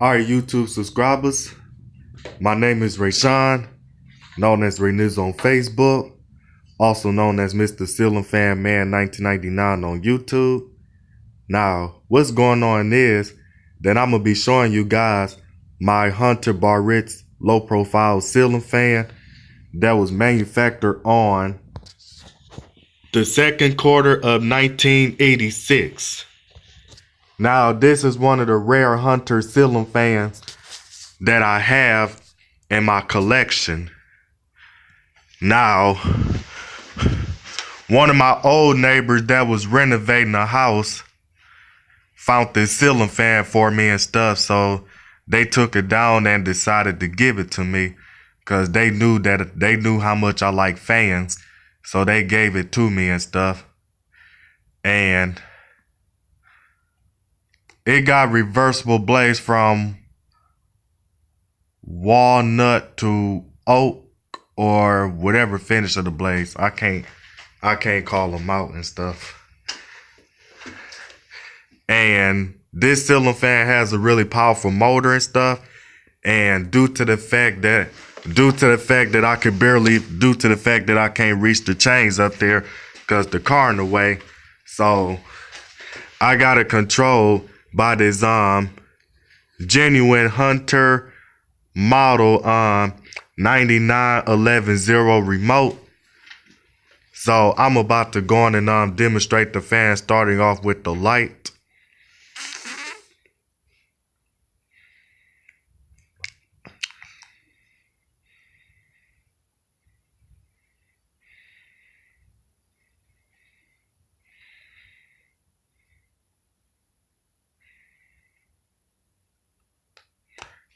All right, YouTube subscribers, my name is Rayshawn, known as Reniz on Facebook, also known as Mr. Ceiling Fan Man 1999 on YouTube. Now, what's going on is that I'm going to be showing you guys my Hunter Biarritz low profile ceiling fan that was manufactured on the second quarter of 1986. Now, this is one of the rare Hunter ceiling fans that I have in my collection. Now, one of my old neighbors that was renovating a house found this ceiling fan for me and stuff, so they took it down and decided to give it to me because they knew how much I like fans, so they gave it to me and stuff. And it got reversible blades from walnut to oak or whatever finish of the blades. I can't call them out and stuff. And this ceiling fan has a really powerful motor and stuff. And due to the fact that I can't reach the chains up there because the car in the way, so I got it controlled by this genuine Hunter model 99110 remote. So I'm about to go on and demonstrate the fan, starting off with the light.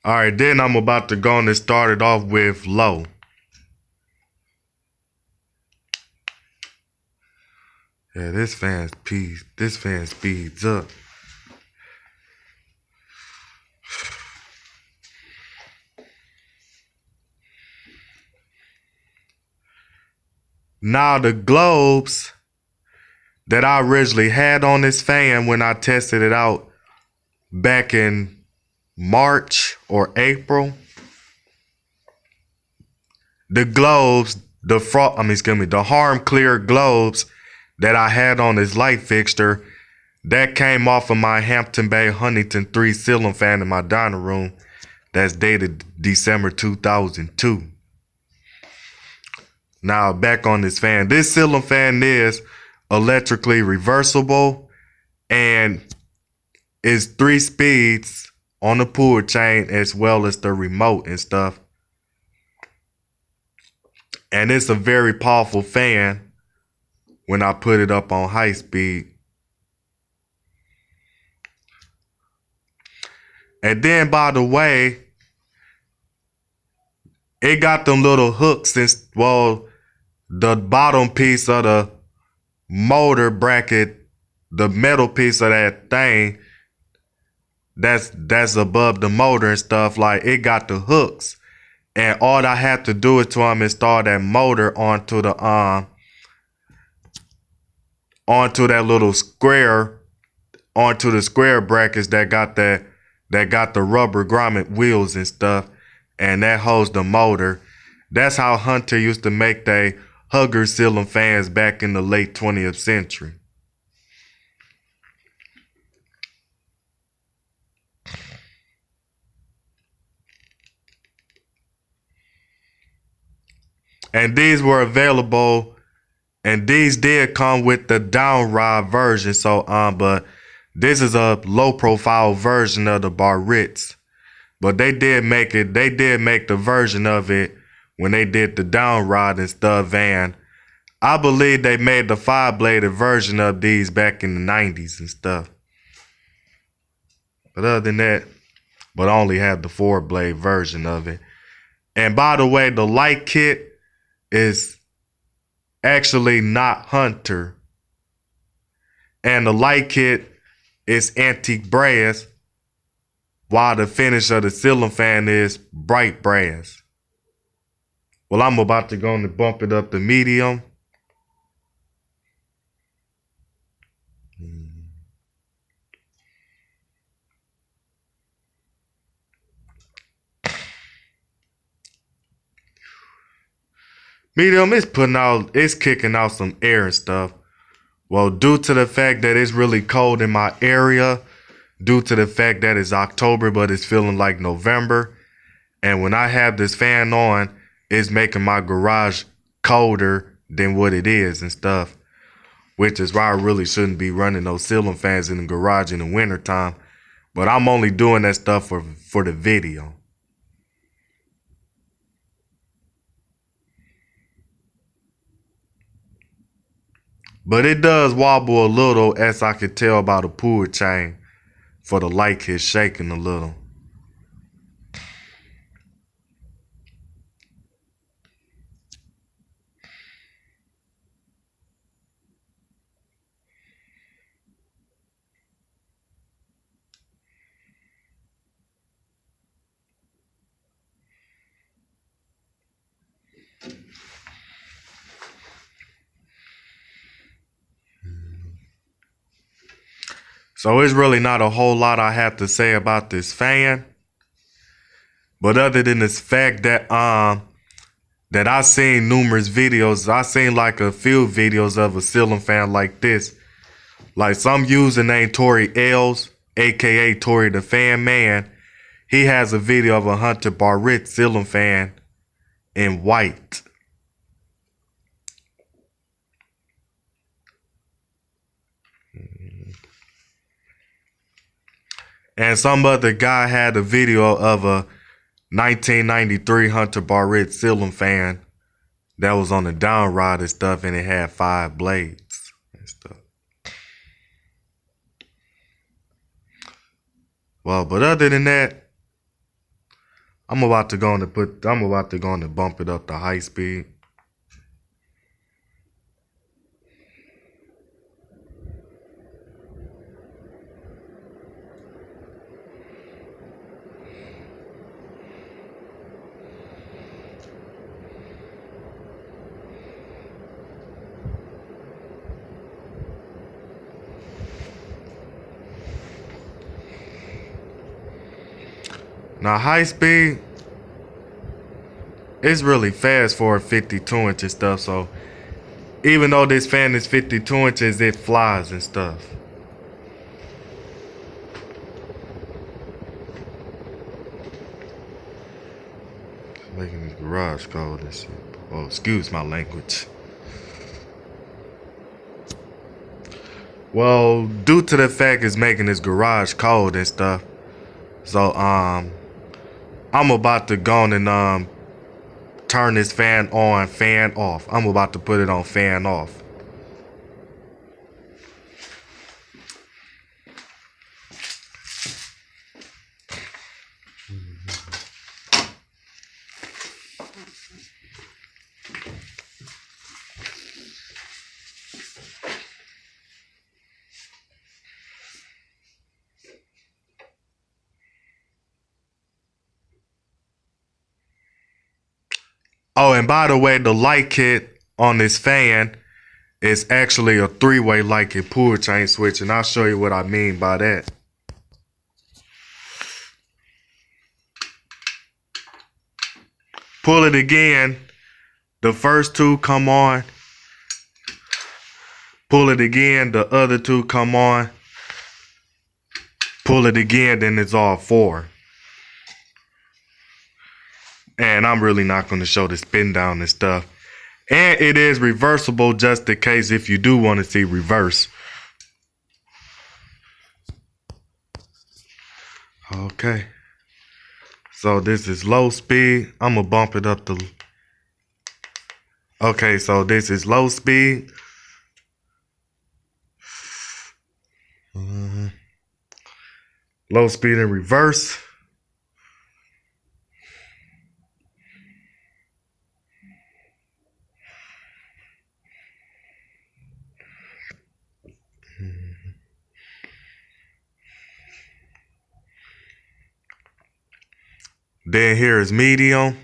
All right, then I'm about to go on and start it off with low. Yeah, this fan speeds up. Now the globes that I originally had on this fan when I tested it out back in March or April, the globes, the harm clear globes that I had on this light fixture, that came off of my Hampton Bay Huntington 3 ceiling fan in my dining room that's dated December 2002. Now back on this fan. This ceiling fan is electrically reversible and is 3 speeds on the pull chain as well as the remote and stuff. And it's a very powerful fan when I put it up on high speed. And then, by the way, it got them little hooks the bottom piece of the motor bracket, the metal piece of that thing that's above the motor and stuff, like it got the hooks, and all I had to do is to install that motor onto that little square, onto the square brackets that got the rubber grommet wheels and stuff, and that holds the motor. That's how Hunter used to make they hugger ceiling fans back in the late 20th century. And these were available, and these did come with the down rod version. So but this is a low profile version of the Biarritz. But they did make the version of it when they did the down rod and stuff, and I believe they made the 5-bladed version of these back in the 90s and stuff. But other than that, but I only have the 4-blade version of it. And by the way, the light kit is actually not Hunter, and the light kit is antique brass, while the finish of the ceiling fan is bright brass. Well, I'm about to go and bump it up to medium. medium, it's kicking out some air and stuff. Well, due to the fact that it's really cold in my area, due to the fact that it's October but it's feeling like November, and when I have this fan on, it's making my garage colder than what it is and stuff, which is why I really shouldn't be running those ceiling fans in the garage in the wintertime. But I'm only doing that stuff for the video. But it does wobble a little, as I could tell by the pull chain, for the light is shaking a little. So it's really not a whole lot I have to say about this fan. But other than this fact that that I seen numerous videos, I seen like a few videos of a ceiling fan like this. Like some user named Tory Els, aka Tory the Fan Man. He has a video of a Hunter Biarritz ceiling fan in white. And some other guy had a video of a 1993 Hunter Biarritz ceiling fan that was on the down rod and stuff, and it had 5 blades and stuff. Well, but other than that, I'm about to go on to bump it up to high speed. Now high speed, it's really fast for a 52 inch and stuff, so even though this fan is 52 inches, it flies and stuff. It's making this garage cold and shit. Oh, excuse my language. Well, due to the fact it's making this garage cold and stuff, so I'm about to go on and turn this fan on, fan off. I'm about to put it on fan off. Oh, and by the way, the light kit on this fan is actually a 3-way light kit pull chain switch, and I'll show you what I mean by that. Pull it again, the first 2 come on. Pull it again, the other 2 come on. Pull it again, then it's all 4. And I'm really not going to show the spin down and stuff. And it is reversible, just in case if you do want to see reverse. Okay. So this is low speed. I'm going to bump it up to... Okay, so this is low speed. Low speed in reverse. Then here is medium.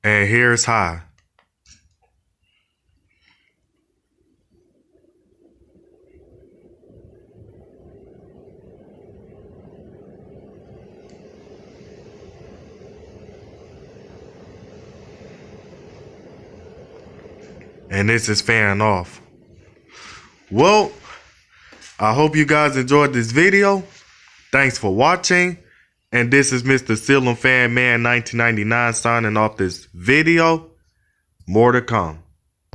And here's high. And this is fan off. Well, I hope you guys enjoyed this video. Thanks for watching. And this is Mr. Ceiling Fan Man 1999 signing off this video. More to come.